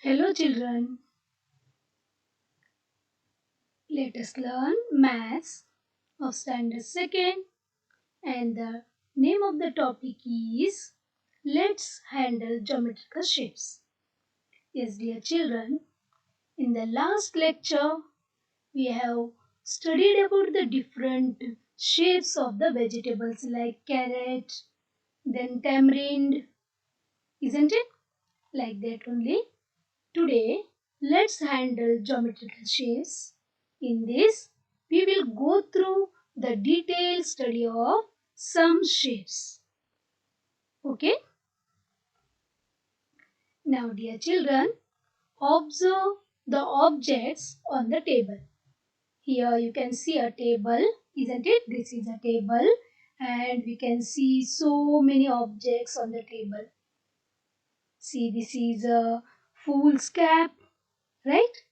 Hello children, let us learn maths of standard 2nd and the name of the topic is Let's Handle Geometrical Shapes. Yes dear children, in the last lecture we have studied about the different shapes of the vegetables like carrot, then tamarind, isn't it? Like that only. Today, let's handle geometrical shapes. In this, we will go through the detailed study of some shapes. Okay? Now, dear children, observe the objects on the table. Here you can see a table, isn't it? This is a table and we can see so many objects on the table. See, this is a fool's cap, right?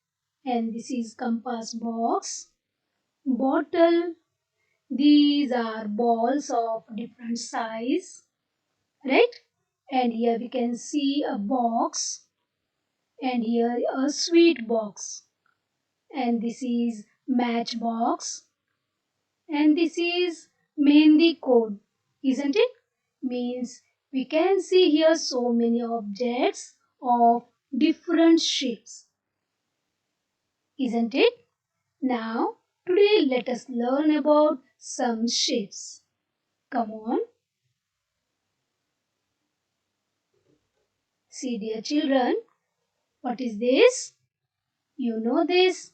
And this is compass box, bottle. These are balls of different size, right? And here we can see a box and here a sweet box. And this is match box and this is mehndi cone, isn't it? Means we can see here so many objects of different shapes, isn't it? Now, today let us learn about some shapes. Come on. See dear children, what is this? You know this?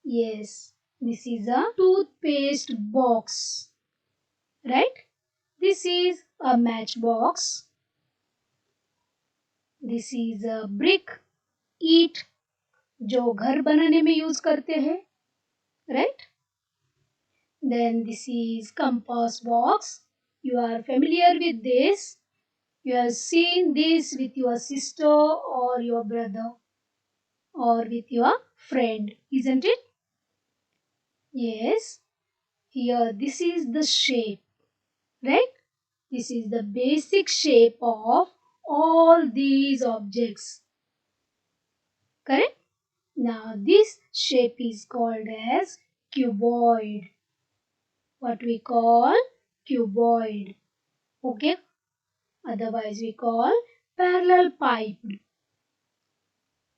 Yes, this is a toothpaste box, right? This is a matchbox. This is a brick ईट जो घर बनाने में use करते हैं, right? Then this is compass box. You are familiar with this. You have seen this with your sister or your brother or with your friend, isn't it? Yes. Here, this is the shape, right? This is the basic shape of all these objects. Correct? Now, this shape is called as cuboid. What we call cuboid. Okay? Otherwise, we call parallel piped.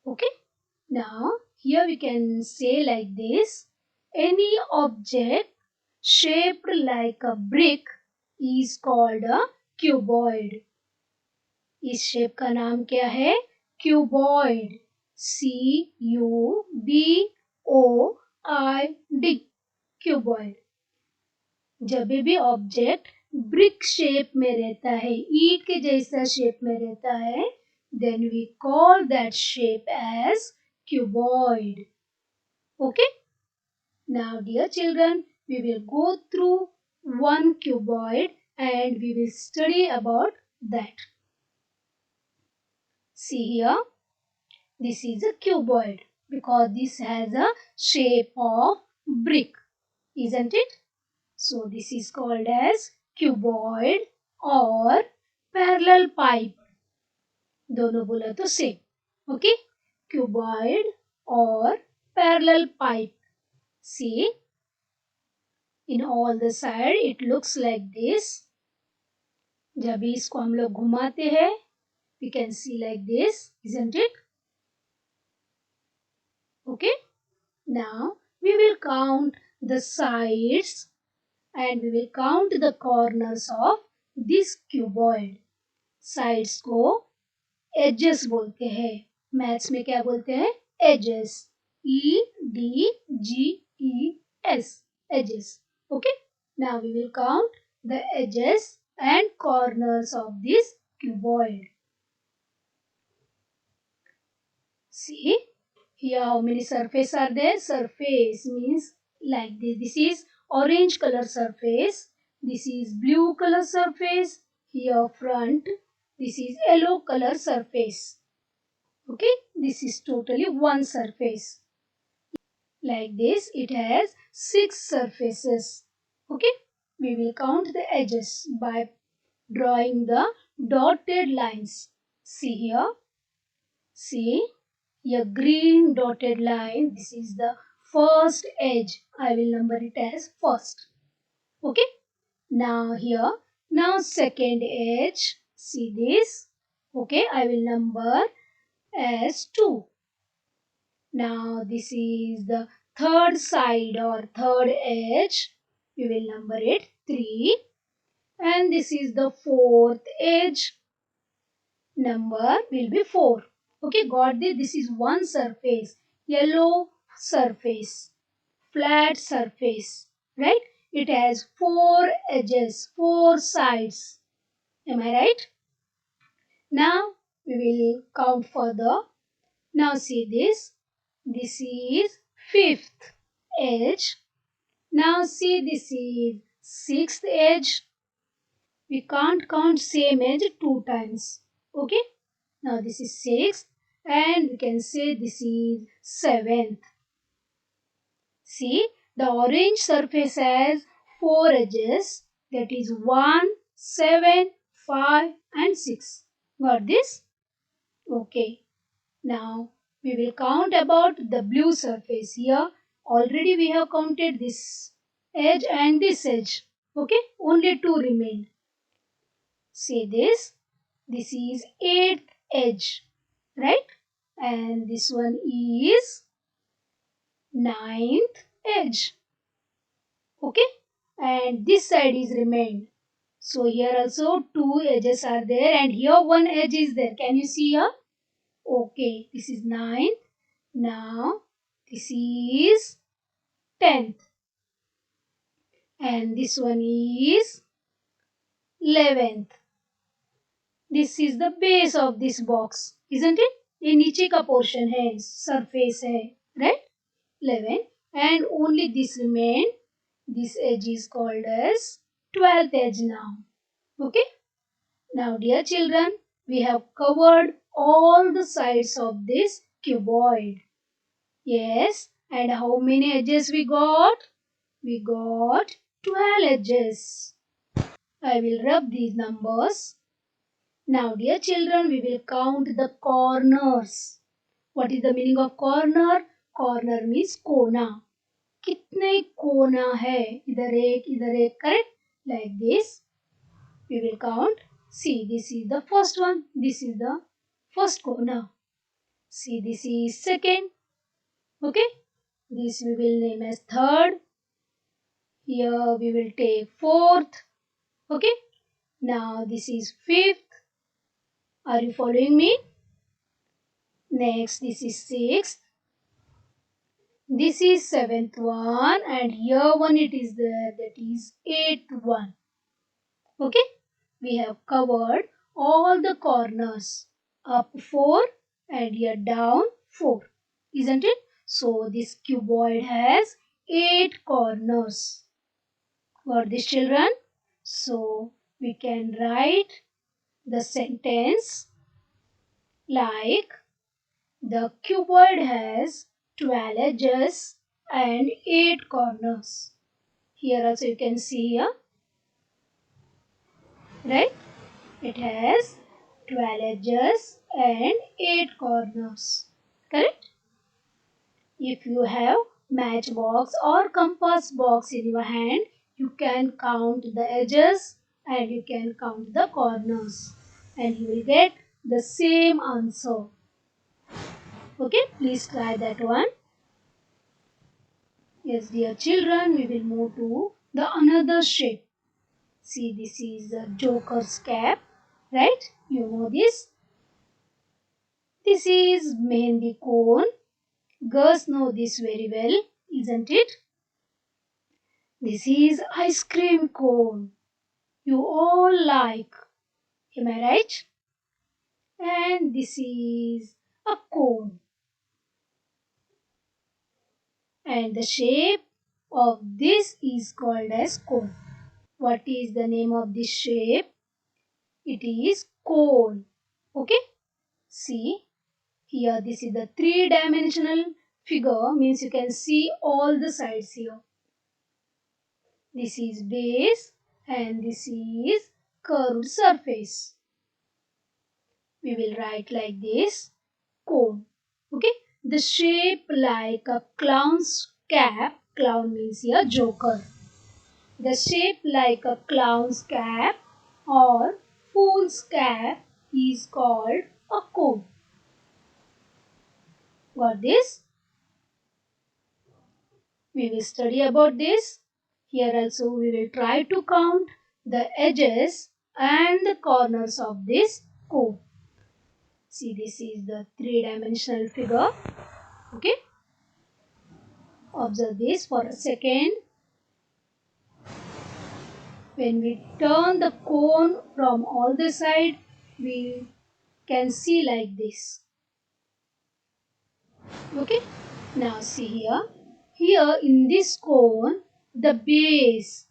Okay? Now, here we can say like this. Any object shaped like a brick is called a cuboid. इस shape का नाम क्या है? Cuboid. CUBOID. Cuboid. जब भी object brick shape में रहता है, ईंट के जैसा शेप में रहता है, then we call that shape as cuboid. Okay? Now, dear children, we will go through one cuboid and we will study about that. See here, this is a cuboid because this has a shape of brick, isn't it? So, this is called as cuboid or parallel pipe. दोनों बोला तो same. Okay? Cuboid or parallel pipe. See, in all the side it looks like this. जब भी इसको हम लोग घुमाते हैं, we can see like this, isn't it? Okay? Now we will count the sides and we will count the corners of this cuboid. Sides को edges बोलते हैं. मैथ्स में क्या बोलते हैं? Edges. EDGES. Edges. Okay? Now we will count the edges and corners of this cuboid. See, here how many surfaces are there? Surface means like this. This is orange color surface. This is blue color surface. Here front. This is yellow color surface. Okay, this is totally one surface. Like this, it has 6 surfaces. Okay, we will count the edges by drawing the dotted lines. See here. See. a green dotted line. This is the first edge. I will number it as first. Okay. Now here, now second edge. See this. Okay, I will number as 2. Now this is the third side or third edge. We will number it 3. And this is the fourth edge. Number will be 4. Okay, got this? This is one surface. Yellow surface. Flat surface. Right? It has 4 edges, 4 sides. Am I right? Now we will count further. Now see this. This is fifth edge. Now see this is sixth edge. We can't count same edge 2 times. Okay. Now this is sixth and we can say this is seventh. See the orange surface has 4 edges, that is 1, 7, 5 and 6. Got this? Okay. Now we will count about the blue surface. Here already we have counted this edge and this edge. Okay, only 2 remain. See this. This is 8th edge, right? And this one is 9th edge. Okay, and this side is remained. So here also 2 edges are there and here 1 edge is there. Can you see here? Okay, this is 9th. Now this is 10th and this one is 11th. This is the base of this box, isn't it? ये नीचे का portion है, surface है, right? 11 and only this remain. This edge is called as 12th edge now. Okay? Now dear children, we have covered all the sides of this cuboid. Yes, and how many edges we got? We got 12 edges. I will rub these numbers. Now dear children, we will count the corners. What is the meaning of corner? Corner means कोना. कितने कोना है? इधर एक, correct? Like this. We will count. See, this is the first one. This is the first corner. See, this is second. Okay? This we will name as third. Here we will take fourth. Okay. Now this is fifth. Are you following me? Next this is sixth. This is seventh one and here one it is there, that is eighth one. Okay. We have covered all the corners. Up 4 and here down 4. Isn't it? So this cuboid has 8 corners. Got this children? So we can write the sentence like the cuboid has 12 edges and 8 corners. Here also you can see here, right? It has 12 edges and 8 corners. Correct? If you have matchbox or compass box in your hand, you can count the edges and you can count the corners and you will get the same answer. Okay, please try that one. Yes, dear children, we will move to the another shape. See, this is the joker's cap, right? You know this. This is mehendi cone. Girls know this very well, isn't it? This is ice cream cone. You all like. Am I right? And this is a cone. And the shape of this is called as cone. What is the name of this shape? It is cone. Okay? See, here this is the 3-dimensional figure, means you can see all the sides here. This is base and this is curved surface. We will write like this, cone. Okay, the shape like a clown's cap. Clown means here joker. The shape like a clown's cap or fool's cap is called a cone. Got this? We will study about this. Here also we will try to count the edges and the corners of this cone. See, this is the three-dimensional figure. Okay. Observe this for a second. When we turn the cone from all the side, we can see like this. Okay. Now see here. Here in this cone, the base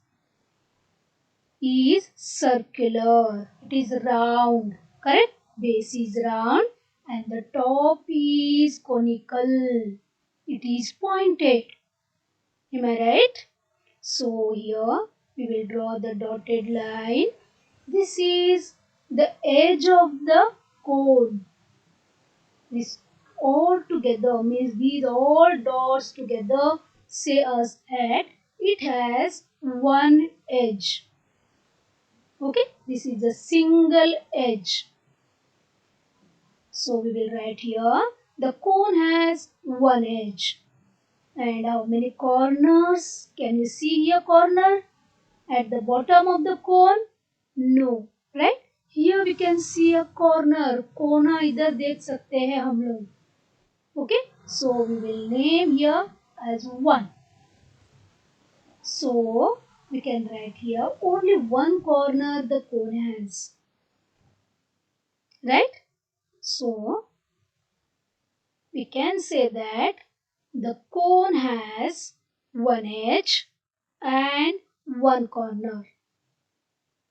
is circular. It is round. Correct? Base is round and the top is conical. It is pointed. Am I right? So here we will draw the dotted line. This is the edge of the cone. This all together means these all dots together say us that it has one edge. Okay, this is a single edge. So we will write here the cone has one edge. And how many corners? Can you see here corner? At the bottom of the cone? No. Right? Here we can see a corner. कोना इधर देख सकते हैं हम लोग. Okay? So we will name here as 1. So we can write here only one corner the cone has. Right? So we can say that the cone has one edge and one corner.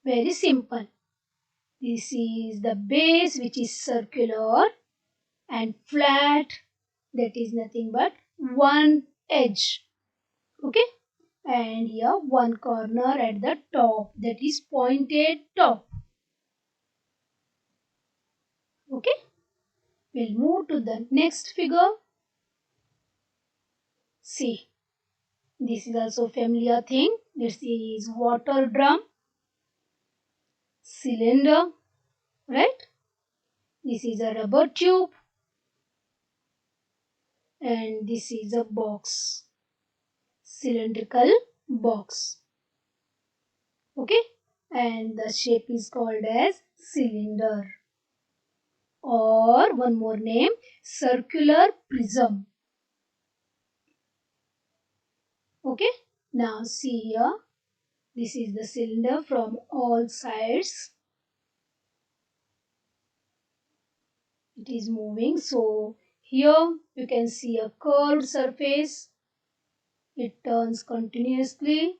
Very simple. This is the base which is circular and flat, that is nothing but one edge. Okay? And here one corner at the top, that is pointed top. Okay? We'll move to the next figure. See, this is also familiar thing. This is water drum, cylinder, right? This is a rubber tube and this is a box, cylindrical box. Okay, and the shape is called as cylinder, or one more name, circular prism. Okay, now see here, this is the cylinder from all sides. It is moving, so here you can see a curved surface. It turns continuously,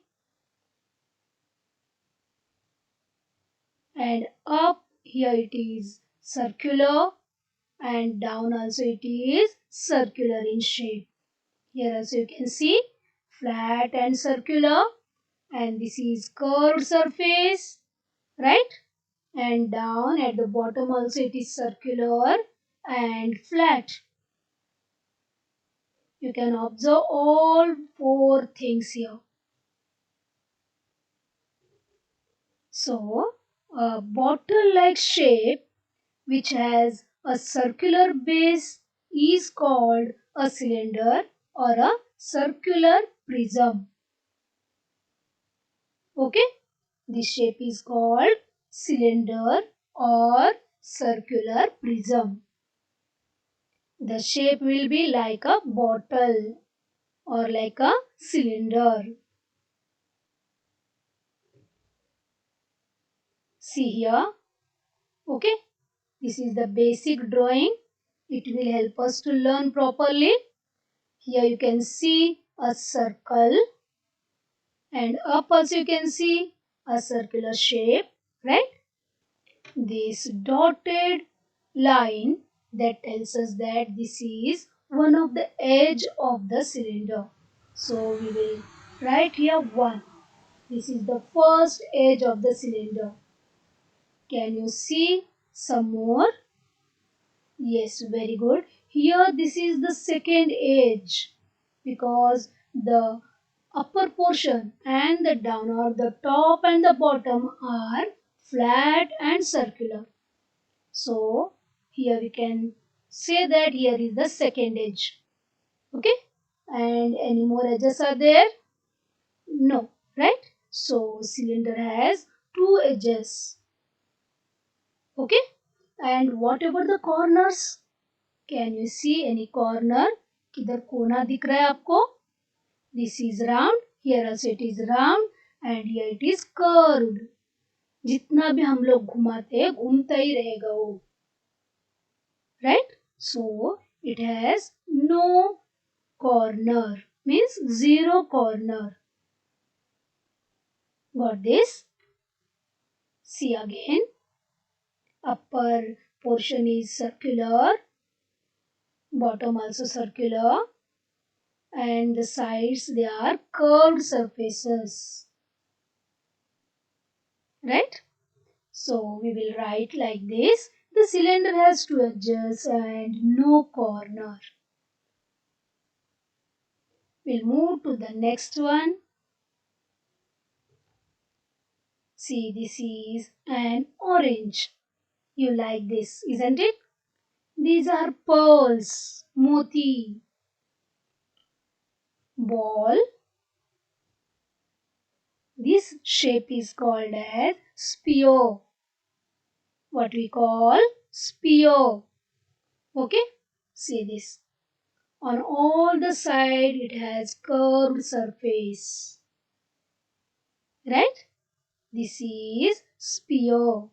and up here it is circular, and down also it is circular in shape. Here also you can see flat and circular, and this is curved surface, right? And down at the bottom also it is circular and flat. You can observe all four things here. So, a bottle-like shape which has a circular base is called a cylinder or a circular prism. Okay, this shape is called cylinder or circular prism. The shape will be like a bottle or like a cylinder. See here. Okay, this is the basic drawing. It will help us to learn properly. Here you can see a circle, and up also you can see a circular shape, right? This dotted line that tells us that this is one of the edge of the cylinder. So we will write here 1. This is the first edge of the cylinder. Can you see some more? Yes, very good. Here this is the second edge because the upper portion and the down or the top and the bottom are flat and circular. So here we can say that here is the second edge. Okay. And any more edges are there? No. Right? So cylinder has two edges. Okay. And what about the corners? Can you see any corner? किधर कोना दिख रहा है आपको? This is round. Here also it is round. And here it is curved. जितना भी हम लोग घुमाते हैं घूमता ही रहेगा वो. Right? So it has no corner. Means zero corner. Got this? See again. Upper portion is circular. Bottom also circular. And the sides they are curved surfaces. Right? So we will write like this. The cylinder has two edges and no corner. We'll move to the next one. See, this is an orange. You like this, isn't it? These are pearls, moti, ball. This shape is called as spear. What we call spear. Okay? See this. On all the side it has curved surface. Right? This is spear.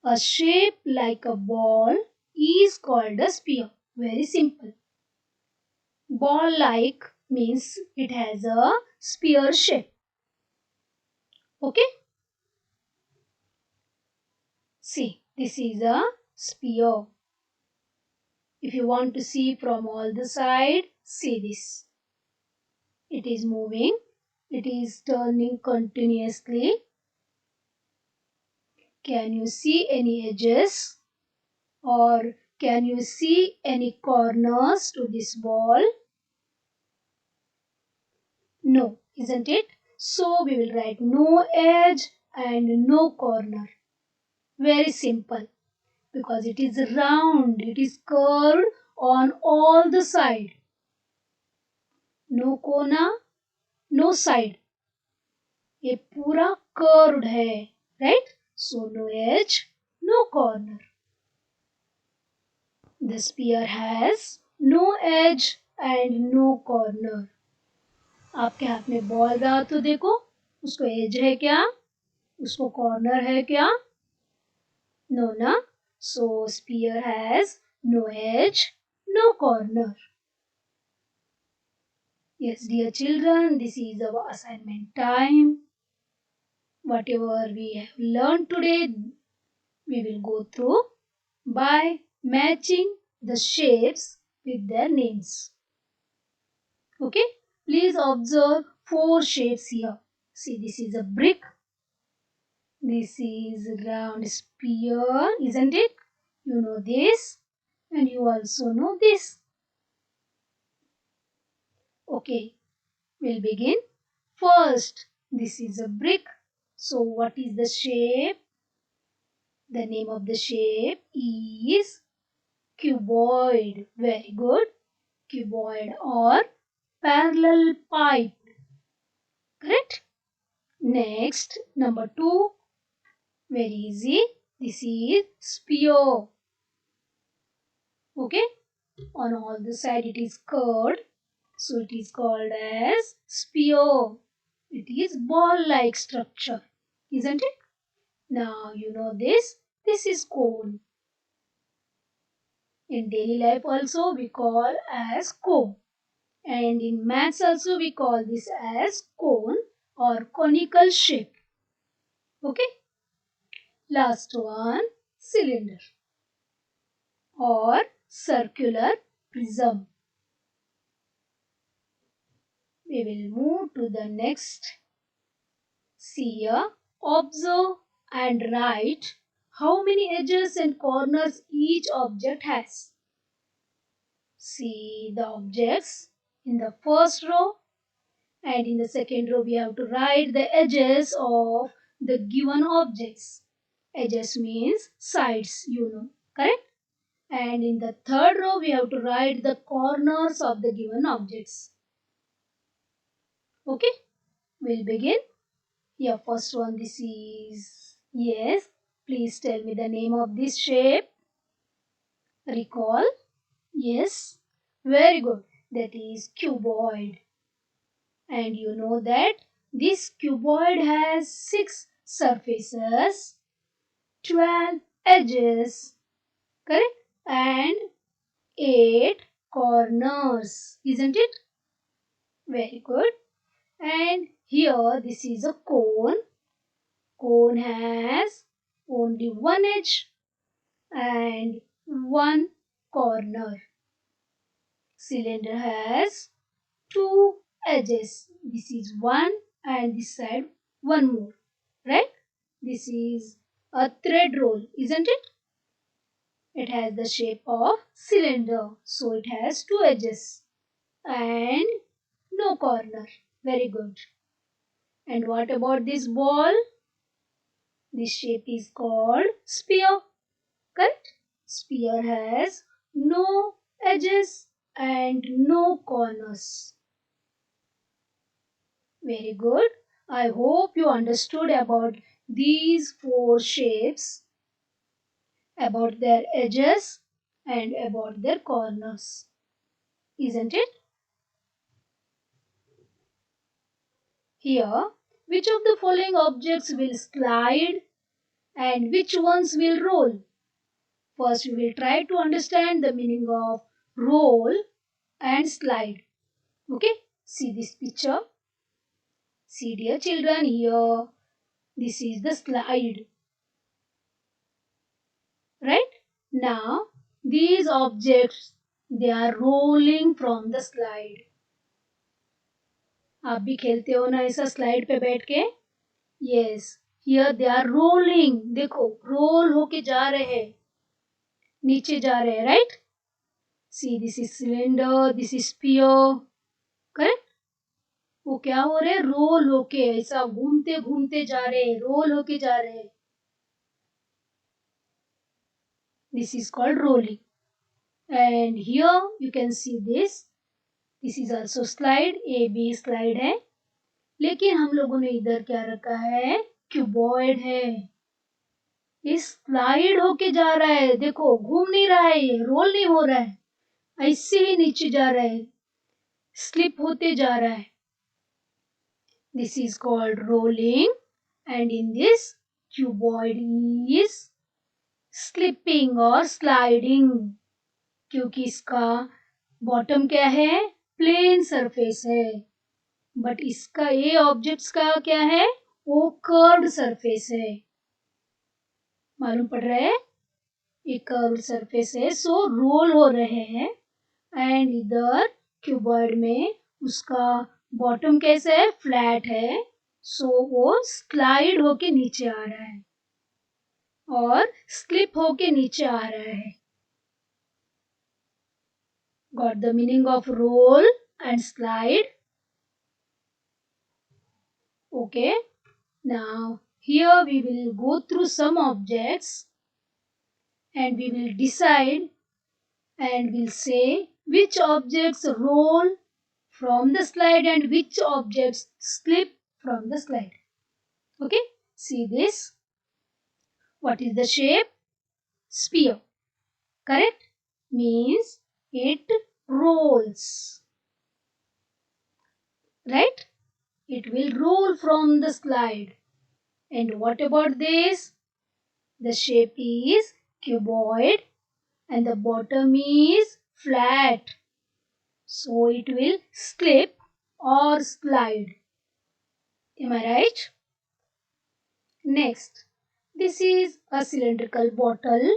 A shape like a ball is called a spear. Very simple. Ball-like means it has a spear shape. Okay? See, this is a spear. If you want to see from all the side, see this. It is moving. It is turning continuously. Can you see any edges? Or can you see any corners to this ball? No, isn't it? So we will write no edge and no corner. Very simple. Because it is round, it is curved on all the side. No कोना, no side. ये पूरा curved है, right? So no edge, no corner. The spear has no edge and no corner. आपके हाथ में ball रहा तो देखो, उसको एज है क्या? उसको कॉर्नर है क्या? No, na? So spear has no edge, no corner. Yes, dear children, this is our assignment time. Whatever we have learned today, we will go through by matching the shapes with their names. Okay? Please observe four shapes here. See, this is a brick. This is a round spear, isn't it? You know this and you also know this. Okay, we'll begin. First, this is a brick. So what is the shape? The name of the shape is cuboid. Very good. Cuboid or parallel pipe. Correct? Next, number 2. Very easy. This is spear. Okay? On all the side it is curved. So it is called as spear. It is ball-like structure. Isn't it? Now you know this. This is cone. In daily life also we call as cone. And in maths also we call this as cone or conical shape. Okay. Last one, cylinder or circular prism. We will move to the next. See here, observe and write how many edges and corners each object has. see the objects in the first row, and in the second row we have to write the edges of the given objects. Edges means sides, correct? And in the third row we have to write the corners of the given objects. Okay, we'll begin. Here, first one, this is, yes, please tell me the name of this shape. Recall. Yes, very good. That is cuboid. And you know that this cuboid has 6 surfaces, 12 edges, correct? And 8 corners, isn't it? Very good. And here this is a cone. Cone has only one edge and one corner. Cylinder has 2 edges. This is one and this side one more, right? This is a thread roll, isn't it? It has the shape of cylinder, so it has 2 edges and no corner. Very good. And what about this ball? This shape is called sphere, correct? Sphere has no edges and no corners. Very good. I hope you understood about these 4 shapes, about their edges and about their corners, isn't it? Here, which of the following objects will slide and which ones will roll? First, we will try to understand the meaning of roll and slide. Okay, see this picture. See, dear children, here, this is the slide. Right? Now, these objects, they are rolling from the slide. आप भी खेलते हो ना ऐसा slide पे बैठ के? Yes, here they are rolling. देखो, roll होके जा रहे हैं, नीचे जा रहे हैं, right? See, this is cylinder, this is sphere, correct? वो क्या हो रहे हैं? रोल होके ऐसा घूमते घूमते जा रहे हैं, रोल होके जा रहे हैं. This is called rolling. And here you can see this. This is also slide. A B slide है. लेकिन हम लोगों ने इधर क्या रखा है? क्यूबॉइड है. ये स्लाइड होके जा रहा है. देखो, घूम नहीं रहा है, ये रोल नहीं हो रहा है, ऐसे ही नीचे जा रहा है, स्लिप होते जा रहा है. This is called rolling, and in this cuboid is slipping or sliding, क्योंकि इसका बॉटम क्या है? प्लेन सरफेस है. बट इसका ये ऑब्जेक्ट्स का क्या है? वो कर्व्ड सरफेस है. मालूम पड़ रहा है? ये कर्व्ड सरफेस है, सो रोल हो रहे हैं. एंड इधर क्यूबॉइड में उसका बॉटम कैसे है? फ्लैट है, सो वो स्लाइड होके नीचे आ रहा है और स्लिप होके नीचे आ रहा है. Got the meaning of roll and slide? Okay. Now here we will go through some objects and we will decide and we'll say which objects roll from the slide and which objects slip from the slide. Okay. See this. What is the shape? Sphere. Correct? Means it rolls. Right? It will roll from the slide. And what about this? The shape is cuboid and the bottom is flat. So it will slip or slide. Am I right? Next, this is a cylindrical bottle.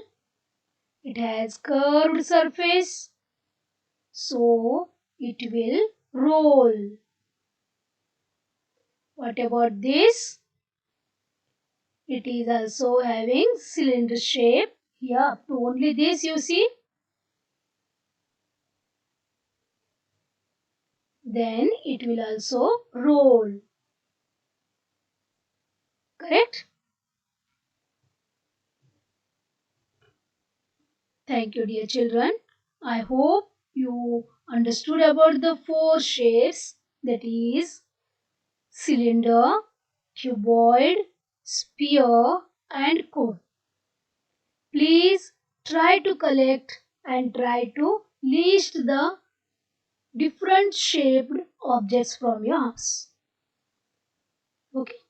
It has curved surface, so it will roll. What about this? It is also having cylinder shape. Here, up to only this you see. then it will also roll. Correct? Thank you, dear children. I hope you understood about the four shapes, that is cylinder, cuboid, sphere and cone. Please try to collect and try to list the different shaped objects from your house. Okay.